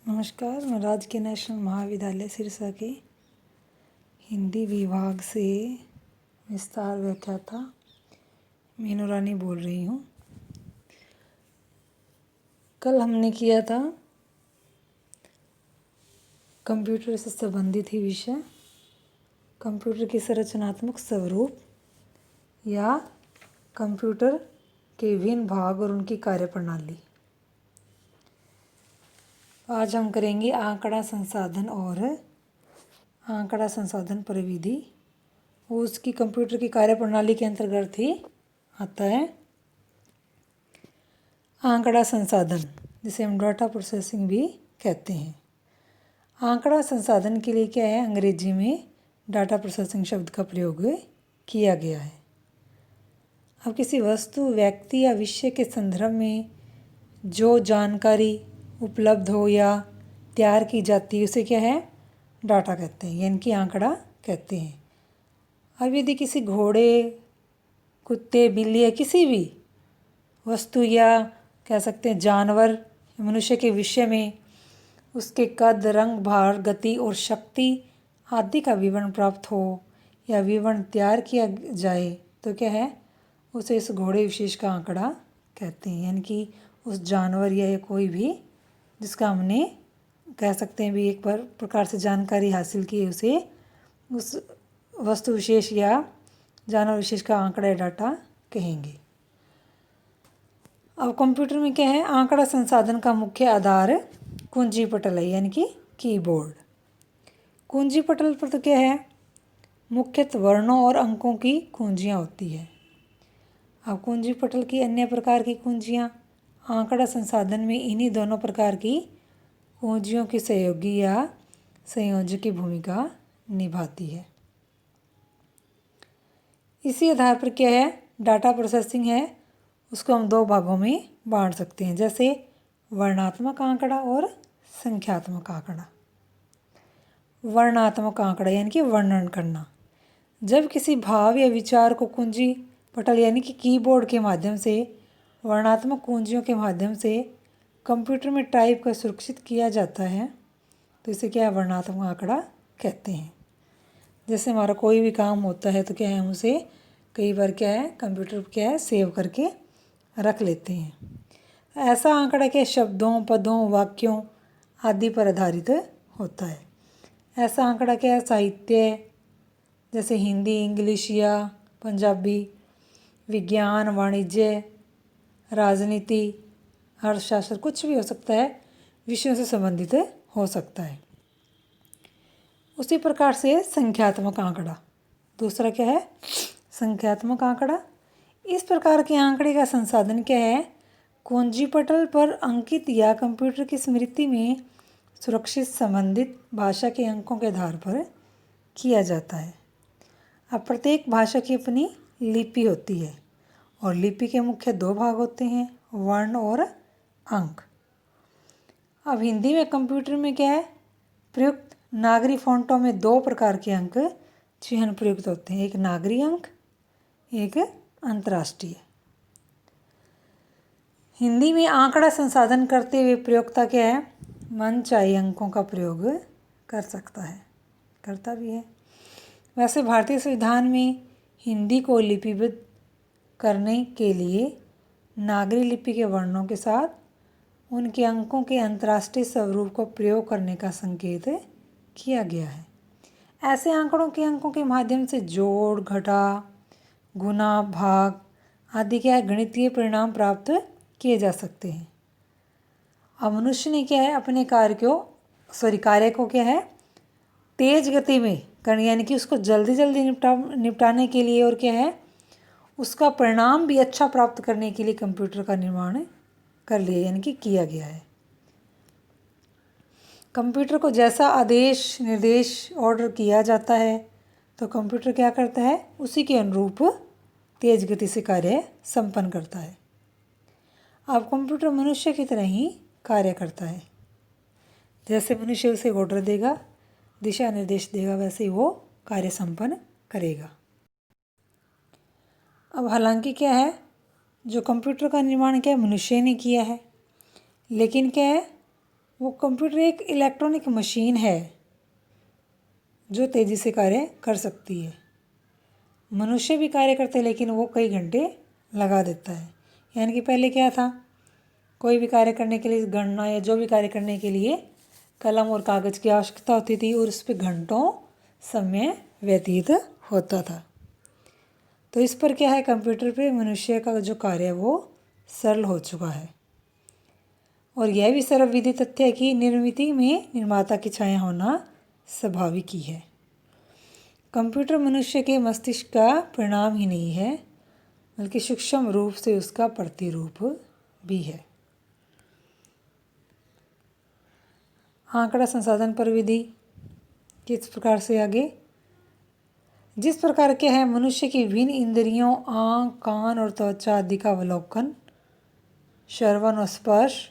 नमस्कार, मैं राजकीय नेशनल महाविद्यालय सिरसा के हिंदी विभाग से विस्तार व्याख्याता मीनू रानी बोल रही हूँ। कल हमने किया था कंप्यूटर से संबंधित ही विषय कंप्यूटर की संरचनात्मक स्वरूप या कंप्यूटर के विभिन्न भाग और उनकी कार्यप्रणाली। आज हम करेंगे आंकड़ा संसाधन और आंकड़ा संसाधन परिविधि। उसकी कंप्यूटर की कार्यप्रणाली के अंतर्गत ही आता है आंकड़ा संसाधन, जिसे हम डाटा प्रोसेसिंग भी कहते हैं। आंकड़ा संसाधन के लिए क्या है, अंग्रेजी में डाटा प्रोसेसिंग शब्द का प्रयोग किया गया है। अब किसी वस्तु, व्यक्ति या विषय के संदर्भ में जो जानकारी उपलब्ध हो या तैयार की जाती है उसे क्या है, डाटा कहते हैं, यानी कि आंकड़ा कहते हैं। अब यदि किसी घोड़े, कुत्ते, बिल्ली या किसी भी वस्तु या कह सकते हैं जानवर, मनुष्य के विषय में उसके कद, रंग, भार, गति और शक्ति आदि का विवरण प्राप्त हो या विवरण तैयार किया जाए तो क्या है, उसे इस घोड़े विशेष का आंकड़ा कहते हैं। यानी कि उस जानवर या कोई भी जिसका हमने कह सकते हैं भी एक बार प्रकार से जानकारी हासिल की है, उसे उस वस्तु विशेष या जानवर विशेष का आंकड़ा या डाटा कहेंगे। अब कंप्यूटर में क्या है, आंकड़ा संसाधन का मुख्य आधार कुंजी पटल है, यानी कि कीबोर्ड। कुंजी पटल पर तो क्या है, मुख्यतः वर्णों और अंकों की कुंजियाँ होती है। अब कुंजी पटल की अन्य प्रकार की कुंजियाँ आंकड़ा संसाधन में इन्हीं दोनों प्रकार की कुंजियों की सहयोगी या संयोजक की भूमिका निभाती है। इसी आधार पर क्या है, डाटा प्रोसेसिंग है, उसको हम दो भागों में बांट सकते हैं, जैसे वर्णनात्मक आंकड़ा और संख्यात्मक आंकड़ा। वर्णनात्मक आंकड़ा यानी कि वर्णन करना, जब किसी भाव या विचार को कुंजी पटल यानी कि कीबोर्ड के माध्यम से वर्णनात्मक कुंजियों के माध्यम से कंप्यूटर में टाइप कर सुरक्षित किया जाता है तो इसे क्या है, वर्णनात्मक आंकड़ा कहते हैं। जैसे हमारा कोई भी काम होता है तो क्या है, हम उसे कई बार क्या है, कंप्यूटर पर क्या है, सेव करके रख लेते हैं। ऐसा आंकड़ा क्या शब्दों, पदों, वाक्यों आदि पर आधारित होता है। ऐसा आंकड़ा क्या है, साहित्य जैसे हिंदी, इंग्लिश या पंजाबी, विज्ञान, वाणिज्य, राजनीति, अर्थशास्त्र, कुछ भी हो सकता है, विषयों से संबंधित हो सकता है। उसी प्रकार से संख्यात्मक आंकड़ा, दूसरा क्या है, संख्यात्मक आंकड़ा। इस प्रकार के आंकड़े का संसाधन क्या है, कुंजी पटल पर अंकित या कंप्यूटर की स्मृति में सुरक्षित संबंधित भाषा के अंकों के आधार पर किया जाता है। अब प्रत्येक भाषा की अपनी लिपि होती है और लिपि के मुख्य दो भाग होते हैं, वर्ण और अंक। अब हिंदी में कंप्यूटर में क्या है, प्रयुक्त नागरी फ़ॉन्टों में दो प्रकार के अंक चिह्न प्रयुक्त होते हैं, एक नागरी अंक, एक अंतर्राष्ट्रीय। हिंदी में आंकड़ा संसाधन करते हुए प्रयोक्ता क्या है, मनचाही अंकों का प्रयोग कर सकता है, करता भी है। वैसे भारतीय संविधान में हिंदी को लिपिबद्ध करने के लिए नागरी लिपि के वर्णों के साथ उनके अंकों के अंतर्राष्ट्रीय स्वरूप को प्रयोग करने का संकेत किया गया है। ऐसे आंकड़ों के अंकों के माध्यम से जोड़, घटा, गुना, भाग आदि क्या है, गणितीय परिणाम प्राप्त किए जा सकते हैं। अब मनुष्य ने क्या है, अपने कार्य को क्या है, तेज गति में करने, यानी कि उसको जल्दी जल्दी निपटाने के लिए और क्या है, उसका परिणाम भी अच्छा प्राप्त करने के लिए कंप्यूटर का निर्माण कर लिया, यानी कि किया गया है। कंप्यूटर को जैसा आदेश, निर्देश, ऑर्डर किया जाता है तो कंप्यूटर क्या करता है, उसी के अनुरूप तेज गति से कार्य संपन्न करता है। अब कंप्यूटर मनुष्य की तरह ही कार्य करता है, जैसे मनुष्य उसे ऑर्डर देगा, दिशा निर्देश देगा, वैसे ही वो कार्य संपन्न करेगा। अब हालांकि क्या है, जो कंप्यूटर का निर्माण क्या है, मनुष्य ने किया है, लेकिन क्या है, वो कंप्यूटर एक इलेक्ट्रॉनिक मशीन है जो तेज़ी से कार्य कर सकती है। मनुष्य भी कार्य करते हैं लेकिन वो कई घंटे लगा देता है। यानी कि पहले क्या था, कोई भी कार्य करने के लिए, गणना या जो भी कार्य करने के लिए कलम और कागज़ की आवश्यकता होती थी और उस पर घंटों समय व्यतीत होता था। तो इस पर क्या है, कंप्यूटर पे मनुष्य का जो कार्य है वो सरल हो चुका है। और यह भी सर्वविदित तथ्य है कि निर्मिति में निर्माता की छाया होना स्वाभाविक ही है। कंप्यूटर मनुष्य के मस्तिष्क का परिणाम ही नहीं है बल्कि सूक्ष्म रूप से उसका प्रतिरूप भी है। आंकड़ा संसाधन पर विधि किस प्रकार से आगे, जिस प्रकार के है मनुष्य की विभिन्न इंद्रियों आँख, कान और त्वचा आदि का अवलोकन, श्रवण और स्पर्श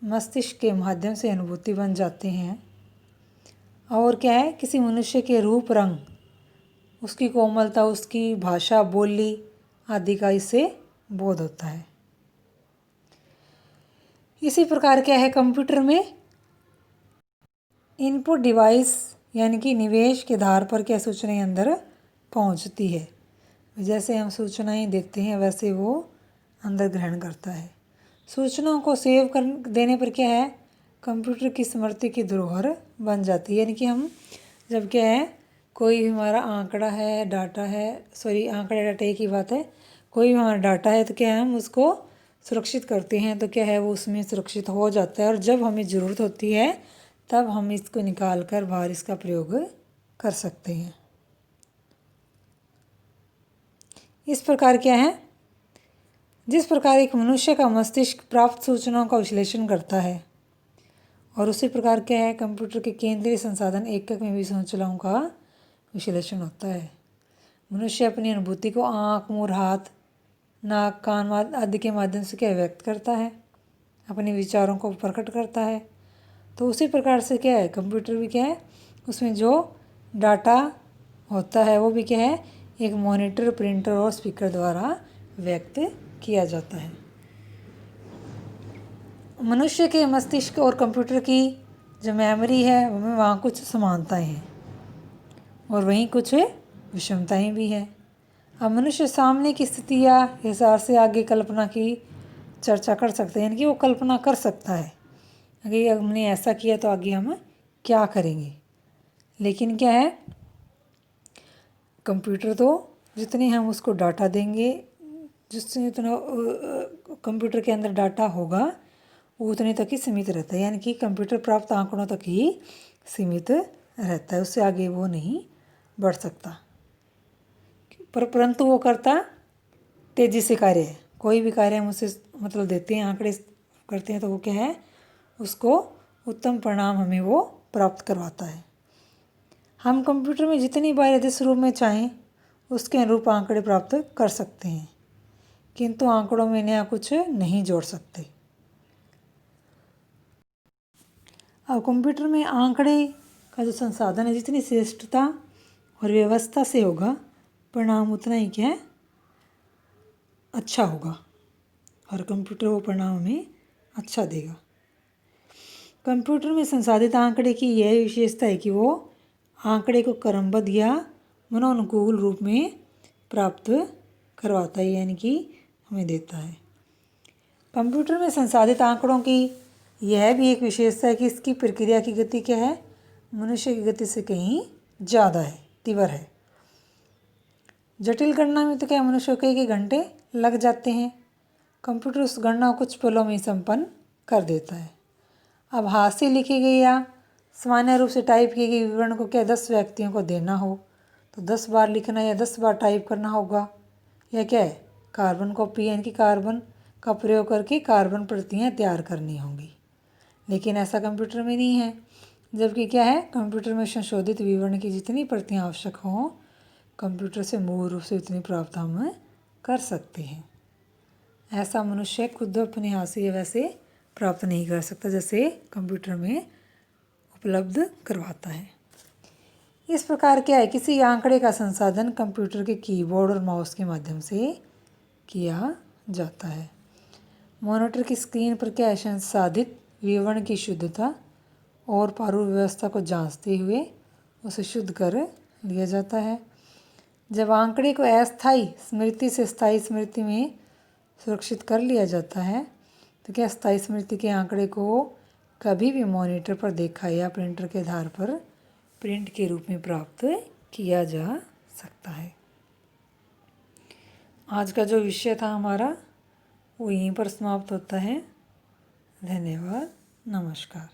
मस्तिष्क के माध्यम से अनुभूति बन जाते हैं। और क्या है, किसी मनुष्य के रूप, रंग, उसकी कोमलता, उसकी भाषा, बोली आदि का इससे बोध होता है। इसी प्रकार क्या है, कंप्यूटर में इनपुट डिवाइस यानी कि निवेश के आधार पर क्या सूचनाएं अंदर पहुंचती है। जैसे हम सूचनाएं देते हैं वैसे वो अंदर ग्रहण करता है। सूचनाओं को सेव कर देने पर क्या है, कंप्यूटर की स्मृति की धरोहर बन जाती है। यानी कि हम जब क्या है, कोई भी हमारा आंकड़ा है, डाटा है, आंकड़ा डाटा एक ही बात है, कोई भी हमारा डाटा है तो क्या है, हम उसको सुरक्षित करते हैं तो क्या है, वो उसमें सुरक्षित हो जाता है। और जब हमें ज़रूरत होती है तब हम इसको निकाल कर बाहर इसका प्रयोग कर सकते हैं। इस प्रकार क्या है, जिस प्रकार एक मनुष्य का मस्तिष्क प्राप्त सूचनाओं का विश्लेषण करता है और उसी प्रकार क्या है, कंप्यूटर के केंद्रीय संसाधन एकक में भी सूचनाओं का विश्लेषण होता है। मनुष्य अपनी अनुभूति को आँख, मुंह, हाथ, नाक, कान आदि के माध्यम से क्या व्यक्त करता है, अपने विचारों को प्रकट करता है। तो उसी प्रकार से क्या है, कंप्यूटर भी क्या है, उसमें जो डाटा होता है वो भी क्या है, एक मॉनिटर, प्रिंटर और स्पीकर द्वारा व्यक्त किया जाता है। मनुष्य के मस्तिष्क और कंप्यूटर की जो मेमोरी है उनमें वहाँ कुछ समानताएं हैं और वहीं कुछ विषमताएं भी हैं। अब मनुष्य सामने की स्थिति या हिसाब से आगे कल्पना की चर्चा कर सकते हैं, यानी कि वो कल्पना कर सकता है अगर हमने ऐसा किया तो आगे हम क्या करेंगे। लेकिन क्या है, कंप्यूटर तो जितने हम उसको डाटा देंगे, जिससे इतना कंप्यूटर के अंदर डाटा होगा वो उतने तक ही सीमित रहता है। यानी कि कंप्यूटर प्राप्त आंकड़ों तक ही सीमित रहता है, उससे आगे वो नहीं बढ़ सकता। परंतु वो करता तेज़ी से कार्य है। कोई भी कार्य हम उसे मतलब देते हैं, आंकड़े करते हैं तो वो क्या है, उसको उत्तम परिणाम हमें वो प्राप्त करवाता है। हम कंप्यूटर में जितनी बार जिस रूप में चाहें उसके अनुरूप आंकड़े प्राप्त कर सकते हैं, किंतु आंकड़ों में नया कुछ नहीं जोड़ सकते। अब कंप्यूटर में आंकड़े का जो संसाधन है, जितनी श्रेष्ठता और व्यवस्था से होगा परिणाम उतना ही क्या है, अच्छा होगा और कंप्यूटर वो परिणाम हमें अच्छा देगा। कंप्यूटर में संसाधित आंकड़े की यह विशेषता है कि वो आंकड़े को क्रमबद्ध या मनोनुकूल रूप में प्राप्त करवाता है, यानी कि हमें देता है। कंप्यूटर में संसाधित आंकड़ों की यह भी एक विशेषता है कि इसकी प्रक्रिया की गति क्या है, मनुष्य की गति से कहीं ज़्यादा है, तीव्र है। जटिल गणना में तो क्या मनुष्य को कई घंटे लग जाते हैं, कंप्यूटर उस गणना को कुछ पलों में संपन्न कर देता है। अब हाथ से लिखी गई या सामान्य रूप से टाइप की गई विवरण को क्या 10 व्यक्तियों को देना हो तो 10 बार लिखना या 10 बार टाइप करना होगा, या क्या है, कार्बन कॉपी यानी कि कार्बन का प्रयोग करके कार्बन प्रतियां तैयार करनी होंगी। लेकिन ऐसा कंप्यूटर में नहीं है, जबकि क्या है, कंप्यूटर में संशोधित विवरण की जितनी प्रतियां आवश्यक हों कंप्यूटर से मूल रूप से उतनी प्राप्त हम कर सकते हैं। ऐसा मनुष्य खुद अपने हाथ से वैसे प्राप्त नहीं कर सकता जैसे कंप्यूटर में उपलब्ध करवाता है। इस प्रकार क्या है, किसी आंकड़े का संसाधन कंप्यूटर के कीबोर्ड और माउस के माध्यम से किया जाता है। मॉनिटर की स्क्रीन पर क्या है, संसाधित विवरण की शुद्धता और प्रारूप व्यवस्था को जांचते हुए उसे शुद्ध कर लिया जाता है। जब आंकड़े को अस्थायी स्मृति से स्थायी स्मृति में सुरक्षित कर लिया जाता है तो क्या स्थायी स्मृति के आंकड़े को कभी भी मॉनिटर पर देखा या प्रिंटर के आधार पर प्रिंट के रूप में प्राप्त किया जा सकता है। आज का जो विषय था हमारा वो यहीं पर समाप्त होता है। धन्यवाद। नमस्कार।